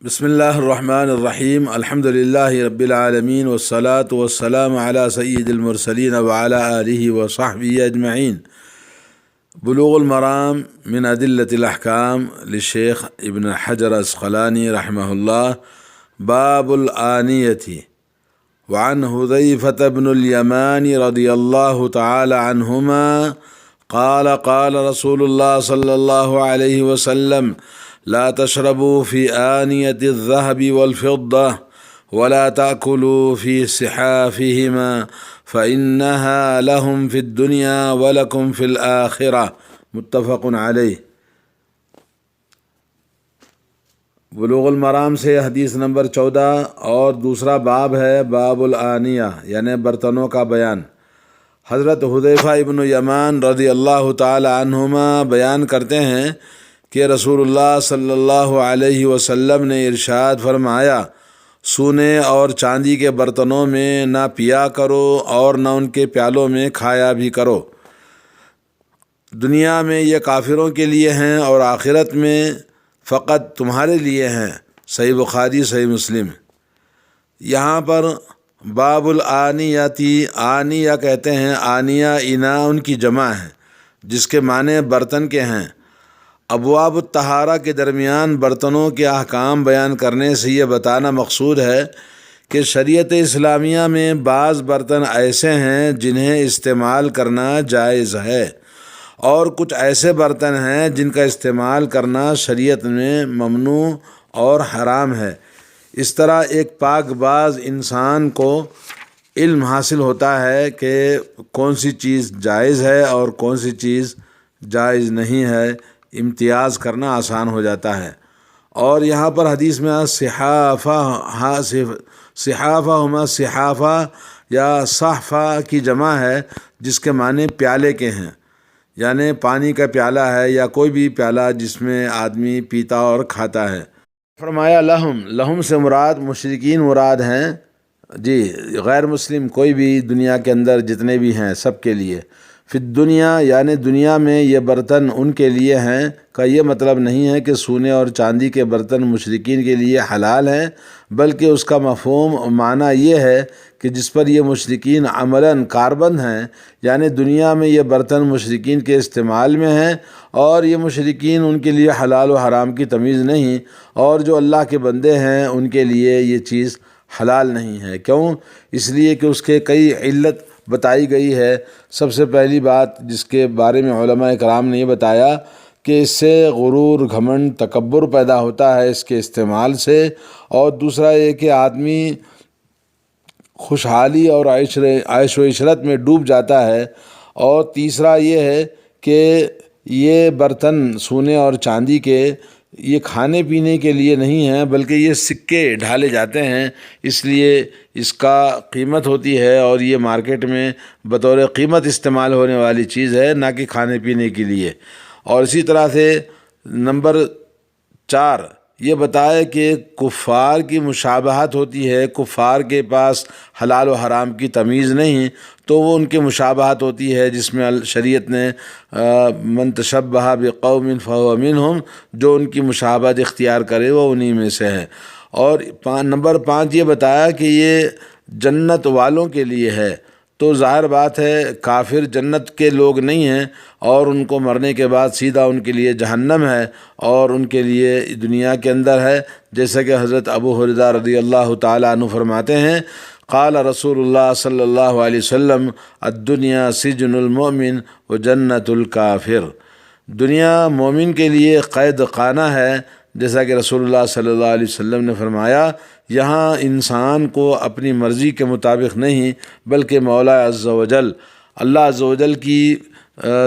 بسم اللہ الرحمن الرحیم الحمد للہ رب العالمین والصلاة والسلام علی سید المرسلین وعلی آلہ وصحبہ اجمعین۔ بلوغ المرام من ادلۃ الاحکام للشیخ ابن حجر عسقلانی رحمہ اللہ۔ باب الآنیۃ۔ وعن حذیفۃ بن الیمان رضی اللہ تعالی عنہما قال قال رسول اللہ صلی اللہ علیہ وسلم لا تشربوا في آنية الذهب والفضة ولا تأكلوا في صحافهما فإنها لهم في الدنيا ولكم في الآخرة متفق علیہ۔ بلوغ المرام سے حدیث نمبر 14 اور دوسرا باب ہے باب الآنیہ یعنی برتنوں کا بیان۔ حضرت حذیفہ ابن یمان رضی اللہ تعالی عنہما بیان کرتے ہیں کہ رسول اللہ صلی اللہ علیہ وسلم نے ارشاد فرمایا، سونے اور چاندی کے برتنوں میں نہ پیا کرو اور نہ ان کے پیالوں میں کھایا بھی کرو۔ دنیا میں یہ کافروں کے لیے ہیں اور آخرت میں فقط تمہارے لیے ہیں۔ صحیح بخاری صحیح مسلم۔ یہاں پر باب الآنیتی، آنیہ کہتے ہیں، آنیہ انا ان کی جمع ہے جس کے معنی برتن کے ہیں۔ ابواب الطہارہ کے درمیان برتنوں کے احکام بیان کرنے سے یہ بتانا مقصود ہے کہ شریعت اسلامیہ میں بعض برتن ایسے ہیں جنہیں استعمال کرنا جائز ہے اور کچھ ایسے برتن ہیں جن کا استعمال کرنا شریعت میں ممنوع اور حرام ہے۔ اس طرح ایک پاک باز انسان کو علم حاصل ہوتا ہے کہ کون سی چیز جائز ہے اور کون سی چیز جائز نہیں ہے، امتیاز کرنا آسان ہو جاتا ہے۔ اور یہاں پر حدیث میں صحافہ ہما صحافہ یا صحفہ کی جمع ہے جس کے معنی پیالے کے ہیں، یعنی پانی کا پیالہ ہے یا کوئی بھی پیالہ جس میں آدمی پیتا اور کھاتا ہے۔ فرمایا لہم سے مراد مشرکین مراد ہیں، جی غیر مسلم کوئی بھی دنیا کے اندر جتنے بھی ہیں سب کے لیے۔ فی الدنیا یعنی دنیا میں یہ برتن ان کے لیے ہیں کا یہ مطلب نہیں ہے کہ سونے اور چاندی کے برتن مشرکین کے لیے حلال ہیں، بلکہ اس کا مفہوم معنی یہ ہے کہ جس پر یہ مشرکین عملاً کاربند ہیں، یعنی دنیا میں یہ برتن مشرکین کے استعمال میں ہیں اور یہ مشرکین ان کے لیے حلال و حرام کی تمیز نہیں، اور جو اللہ کے بندے ہیں ان کے لیے یہ چیز حلال نہیں ہے۔ کیوں؟ اس لیے کہ اس کے کئی علت بتائی گئی ہے۔ سب سے پہلی بات جس کے بارے میں علماء کرام نے یہ بتایا کہ اس سے غرور، گھمنڈ، تکبر پیدا ہوتا ہے اس کے استعمال سے، اور دوسرا یہ کہ آدمی خوشحالی اور عیش و عشرت میں ڈوب جاتا ہے، اور تیسرا یہ ہے کہ یہ برتن سونے اور چاندی کے یہ کھانے پینے کے لیے نہیں ہیں بلکہ یہ سکے ڈھالے جاتے ہیں، اس لیے اس کا قیمت ہوتی ہے اور یہ مارکیٹ میں بطور قیمت استعمال ہونے والی چیز ہے، نہ کہ کھانے پینے کے لیے۔ اور اسی طرح سے نمبر 4 یہ بتایا کہ کفار کی مشابہت ہوتی ہے، کفار کے پاس حلال و حرام کی تمیز نہیں تو وہ ان کے مشابہت ہوتی ہے، جس میں شریعت نے من تشبہ بقوم فہو منہم، جو ان کی مشابہت اختیار کرے وہ انہی میں سے ہے۔ اور نمبر 5 یہ بتایا کہ یہ جنت والوں کے لیے ہے، تو ظاہر بات ہے کافر جنت کے لوگ نہیں ہیں اور ان کو مرنے کے بعد سیدھا ان کے لیے جہنم ہے اور ان کے لیے دنیا کے اندر ہے، جیسا کہ حضرت ابو ہریرہ رضی اللہ تعالیٰ عنہ فرماتے ہیں، قال رسول اللہ صلی اللہ علیہ وسلم الدنیا سجن المؤمن و جنت الکافر۔ دنیا مومن کے لیے قید خانہ ہے، جیسا کہ رسول اللہ صلی اللہ علیہ وسلم نے فرمایا، یہاں انسان کو اپنی مرضی کے مطابق نہیں بلکہ مولا عز و جل، اللہ عز و جل کی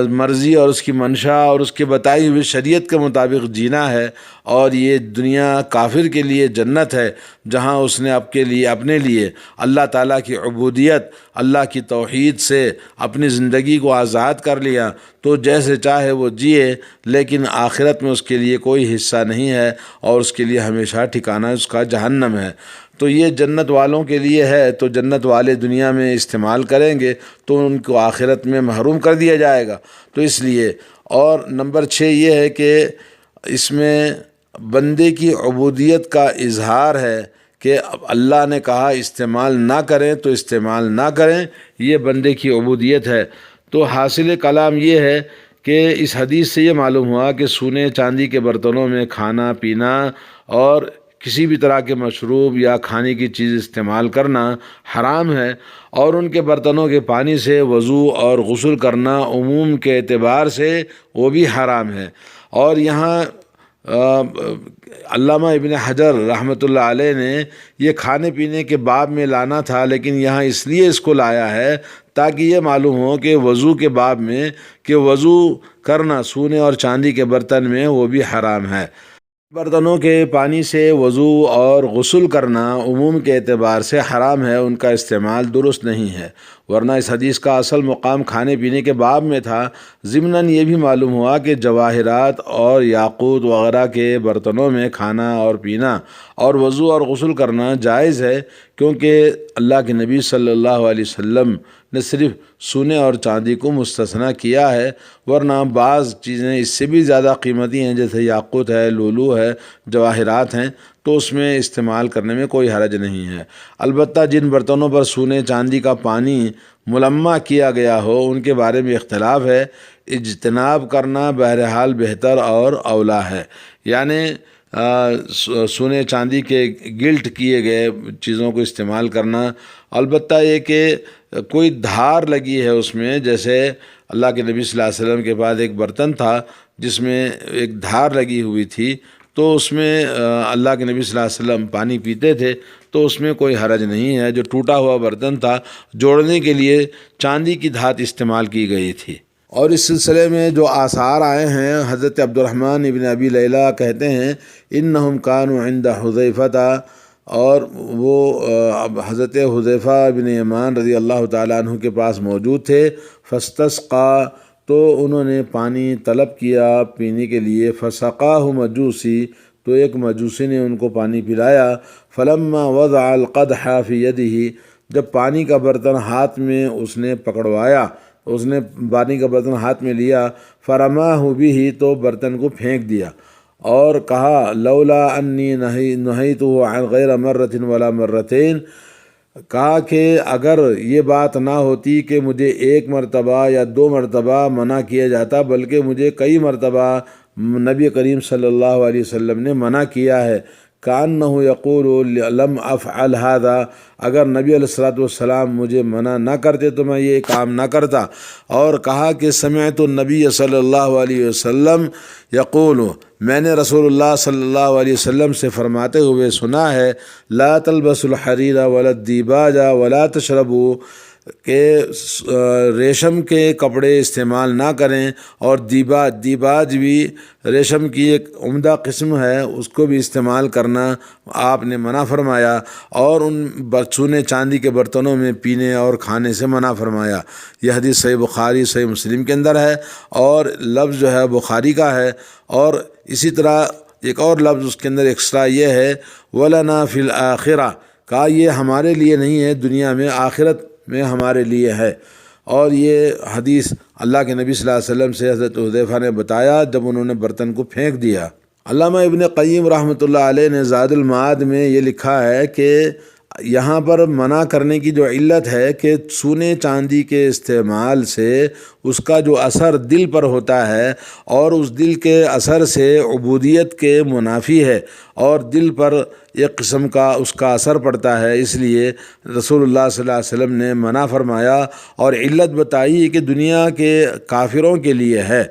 مرضی اور اس کی منشا اور اس کے بتائی ہوئی شریعت کے مطابق جینا ہے، اور یہ دنیا کافر کے لیے جنت ہے جہاں اس نے اپنے لیے اللہ تعالیٰ کی عبودیت، اللہ کی توحید سے اپنی زندگی کو آزاد کر لیا، تو جیسے چاہے وہ جیے، لیکن آخرت میں اس کے لیے کوئی حصہ نہیں ہے اور اس کے لیے ہمیشہ ٹھکانہ اس کا جہنم ہے۔ تو یہ جنت والوں کے لیے ہے، تو جنت والے دنیا میں استعمال کریں گے تو ان کو آخرت میں محروم کر دیا جائے گا، تو اس لیے۔ اور نمبر 6 یہ ہے کہ اس میں بندے کی عبودیت کا اظہار ہے کہ اللہ نے کہا استعمال نہ کریں تو استعمال نہ کریں، یہ بندے کی عبودیت ہے۔ تو حاصل کلام یہ ہے کہ اس حدیث سے یہ معلوم ہوا کہ سونے چاندی کے برتنوں میں کھانا پینا اور کسی بھی طرح کے مشروب یا کھانے کی چیز استعمال کرنا حرام ہے، اور ان کے برتنوں کے پانی سے وضو اور غسل کرنا عموم کے اعتبار سے وہ بھی حرام ہے۔ اور یہاں علامہ ابن حجر رحمۃ اللہ علیہ نے یہ کھانے پینے کے باب میں لانا تھا، لیکن یہاں اس لیے اس کو لایا ہے تاکہ یہ معلوم ہو کہ وضو کے باب میں کہ وضو کرنا سونے اور چاندی کے برتن میں وہ بھی حرام ہے۔ برتنوں کے پانی سے وضو اور غسل کرنا عموم کے اعتبار سے حرام ہے، ان کا استعمال درست نہیں ہے، ورنہ اس حدیث کا اصل مقام کھانے پینے کے باب میں تھا۔ ضمناً یہ بھی معلوم ہوا کہ جواہرات اور یاقوت وغیرہ کے برتنوں میں کھانا اور پینا اور وضو اور غسل کرنا جائز ہے، کیونکہ اللہ کے نبی صلی اللہ علیہ وسلم نے صرف سونے اور چاندی کو مستثنیٰ کیا ہے، ورنہ بعض چیزیں اس سے بھی زیادہ قیمتی ہیں جیسے یاقوت ہے، لولو ہے، جواہرات ہیں، تو اس میں استعمال کرنے میں کوئی حرج نہیں ہے۔ البتہ جن برتنوں پر سونے چاندی کا پانی ملمع کیا گیا ہو ان کے بارے میں اختلاف ہے، اجتناب کرنا بہرحال بہتر اور اولیٰ ہے، یعنی سونے چاندی کے گلٹ کیے گئے چیزوں کو استعمال کرنا۔ البتہ یہ کہ کوئی دھار لگی ہے اس میں، جیسے اللہ کے نبی صلی اللہ علیہ وسلم کے پاس ایک برتن تھا جس میں ایک دھار لگی ہوئی تھی، تو اس میں اللہ کے نبی صلی اللہ علیہ وسلم پانی پیتے تھے، تو اس میں کوئی حرج نہیں ہے۔ جو ٹوٹا ہوا برتن تھا جوڑنے کے لیے چاندی کی دھات استعمال کی گئی تھی۔ اور اس سلسلے میں جو آثار آئے ہیں، حضرت عبد الرحمن ابن ابی لیلہ کہتے ہیں انہم کانوا عند حذیفہ، اور وہ حضرت حذیفہ بن یمان رضی اللہ تعالیٰ عنہ کے پاس موجود تھے۔ فاستسقا، تو انہوں نے پانی طلب کیا پینے کے لیے، فسقاہ مجوسی، تو ایک مجوسی نے ان کو پانی پلایا۔ فلما وضع القدح فی یدہ، جب پانی کا برتن ہاتھ میں اس نے پکڑوایا، اس نے پانی کا برتن ہاتھ میں لیا، فرماہ بہ، تو برتن کو پھینک دیا اور کہا لولا انی نہیتہ عن غیر مرۃ ولا مرتین، کہا کہ اگر یہ بات نہ ہوتی کہ مجھے ایک مرتبہ یا دو مرتبہ منع کیا جاتا، بلکہ مجھے کئی مرتبہ نبی کریم صلی اللہ علیہ وسلم نے منع کیا ہے۔ کأنہ یقول لم افعل ھذا، اگر نبی علیہ الصلوۃ والسلام مجھے منع نہ کرتے تو میں یہ کام نہ کرتا۔ اور کہا کہ سمعت النبی صلی اللہ علیہ وسلم یقول، میں نے رسول اللہ صلی اللہ علیہ وسلم سے فرماتے ہوئے سنا ہے، لا تلبسوا الحریر ولا الدیباج ولا تشربوا، کہ ریشم کے کپڑے استعمال نہ کریں، اور دیباج بھی ریشم کی ایک عمدہ قسم ہے، اس کو بھی استعمال کرنا آپ نے منع فرمایا، اور ان سونے چاندی کے برتنوں میں پینے اور کھانے سے منع فرمایا۔ یہ حدیث صحیح بخاری صحیح مسلم کے اندر ہے، اور لفظ جو ہے بخاری کا ہے، اور اسی طرح ایک اور لفظ اس کے اندر ایکسٹرا یہ ہے وَلَنَا فِي الْآخِرَةِ، کہا یہ ہمارے لیے نہیں ہے، دنیا میں، آخرت میں ہمارے لیے ہے۔ اور یہ حدیث اللہ کے نبی صلی اللہ علیہ وسلم سے حضرت حذیفہ نے بتایا جب انہوں نے برتن کو پھینک دیا۔ علامہ ابن قیم رحمۃ اللہ علیہ نے زاد المعاد میں یہ لکھا ہے کہ یہاں پر منع کرنے کی جو علت ہے کہ سونے چاندی کے استعمال سے اس کا جو اثر دل پر ہوتا ہے، اور اس دل کے اثر سے عبودیت کے منافی ہے، اور دل پر ایک قسم کا اس کا اثر پڑتا ہے، اس لیے رسول اللہ صلی اللہ علیہ وسلم نے منع فرمایا، اور علت بتائی کہ دنیا کے کافروں کے لیے ہے،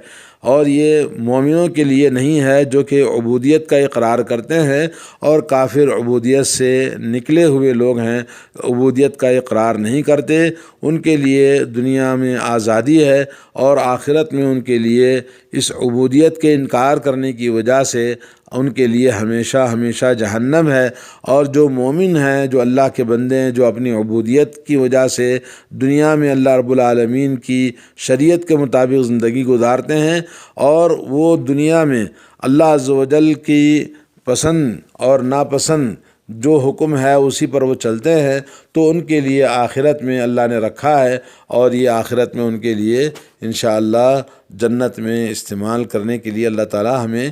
اور یہ مومنوں کے لیے نہیں ہے جو کہ عبودیت کا اقرار کرتے ہیں، اور کافر عبودیت سے نکلے ہوئے لوگ ہیں، عبودیت کا اقرار نہیں کرتے، ان کے لیے دنیا میں آزادی ہے، اور آخرت میں ان کے لیے اس عبودیت کے انکار کرنے کی وجہ سے ان کے لیے ہمیشہ ہمیشہ جہنم ہے۔ اور جو مومن ہیں، جو اللہ کے بندے ہیں، جو اپنی عبودیت کی وجہ سے دنیا میں اللہ رب العالمین کی شریعت کے مطابق زندگی گزارتے ہیں، اور وہ دنیا میں اللہ عز و جل کی پسند اور ناپسند جو حکم ہے اسی پر وہ چلتے ہیں تو ان کے لیے آخرت میں اللہ نے رکھا ہے، اور یہ آخرت میں ان کے لیے انشاءاللہ جنت میں استعمال کرنے کے لیے اللہ تعالی ہمیں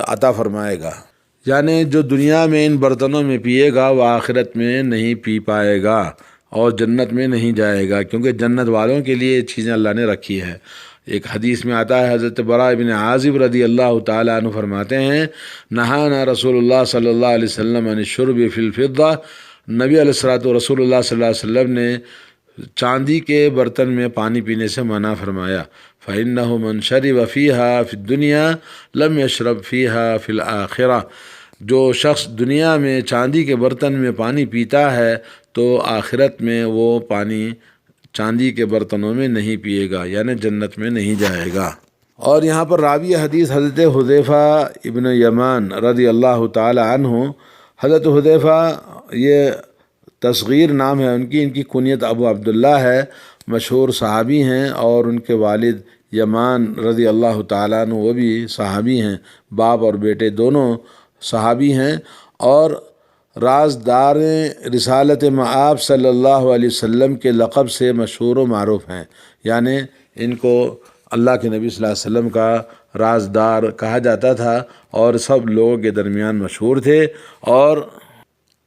عطا فرمائے گا۔ یعنی جو دنیا میں ان برتنوں میں پیے گا وہ آخرت میں نہیں پی پائے گا اور جنت میں نہیں جائے گا، کیونکہ جنت والوں کے لیے یہ چیزیں اللہ نے رکھی ہے۔ ایک حدیث میں آتا ہے، حضرت براء بن عازب رضی اللہ تعالیٰ عنہ فرماتے ہیں، نہانا رسول اللہ صلی اللہ علیہ وسلم عن الشرب فی الفضہ، نبی علیہ الصلوۃ رسول اللہ صلی اللہ علیہ وسلم نے چاندی کے برتن میں پانی پینے سے منع فرمایا۔ فإنه من شرب فيها في الدنيا لم يشرب فيها في الآخرة، جو شخص دنیا میں چاندی کے برتن میں پانی پیتا ہے تو آخرت میں وہ پانی چاندی کے برتنوں میں نہیں پیے گا، یعنی جنت میں نہیں جائے گا۔ اور یہاں پر راوی حدیث حضرت حذیفہ ابن یمان رضی اللہ تعالی عنہ، حضرت حذیفہ یہ تصغیر نام ہے ان کی کنیت ابو عبداللہ ہے، مشہور صحابی ہیں، اور ان کے والد یمان رضی اللہ تعالیٰ عنہ وہ بھی صحابی ہیں، باپ اور بیٹے دونوں صحابی ہیں، اور رازدار رسالت مآب صلی اللہ علیہ وسلم کے لقب سے مشہور و معروف ہیں، یعنی ان کو اللہ کے نبی صلی اللہ علیہ وسلم کا رازدار کہا جاتا تھا اور سب لوگوں کے درمیان مشہور تھے۔ اور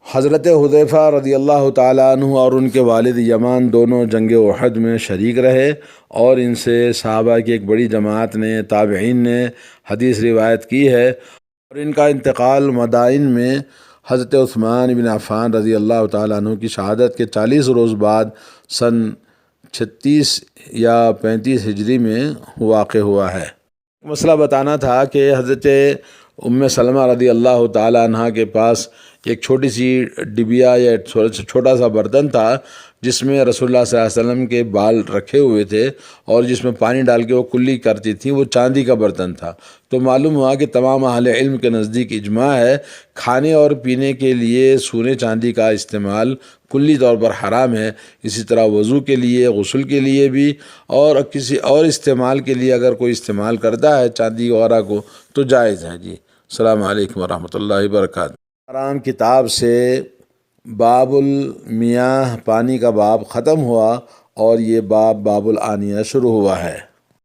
حضرت حذیفہ رضی اللہ تعالیٰ عنہ اور ان کے والد یمان دونوں جنگ احد میں شریک رہے، اور ان سے صحابہ کی ایک بڑی جماعت نے، تابعین نے حدیث روایت کی ہے، اور ان کا انتقال مدائن میں حضرت عثمان بن عفان رضی اللہ تعالیٰ عنہ کی شہادت کے 40 روز بعد سن 36 یا 35 ہجری میں واقع ہوا ہے۔ مسئلہ بتانا تھا کہ حضرت ام سلمہ رضی اللہ تعالیٰ عنہ کے پاس ایک چھوٹی سی ڈبیا یا چھوٹا سا برتن تھا جس میں رسول اللہ صلی اللہ علیہ وسلم کے بال رکھے ہوئے تھے، اور جس میں پانی ڈال کے وہ کلی کرتی تھیں، وہ چاندی کا برتن تھا۔ تو معلوم ہوا کہ تمام اہل علم کے نزدیک اجماع ہے، کھانے اور پینے کے لیے سونے چاندی کا استعمال کلی طور پر حرام ہے، اسی طرح وضو کے لیے، غسل کے لیے بھی، اور کسی اور استعمال کے لیے اگر کوئی استعمال کرتا ہے چاندی وغیرہ کو تو جائز ہے۔ جی السلام علیکم ورحمۃ اللہ وبرکاتہ۔ حرام کتاب سے باب المیاہ، پانی کا باب ختم ہوا، اور یہ باب الآنیہ شروع ہوا ہے۔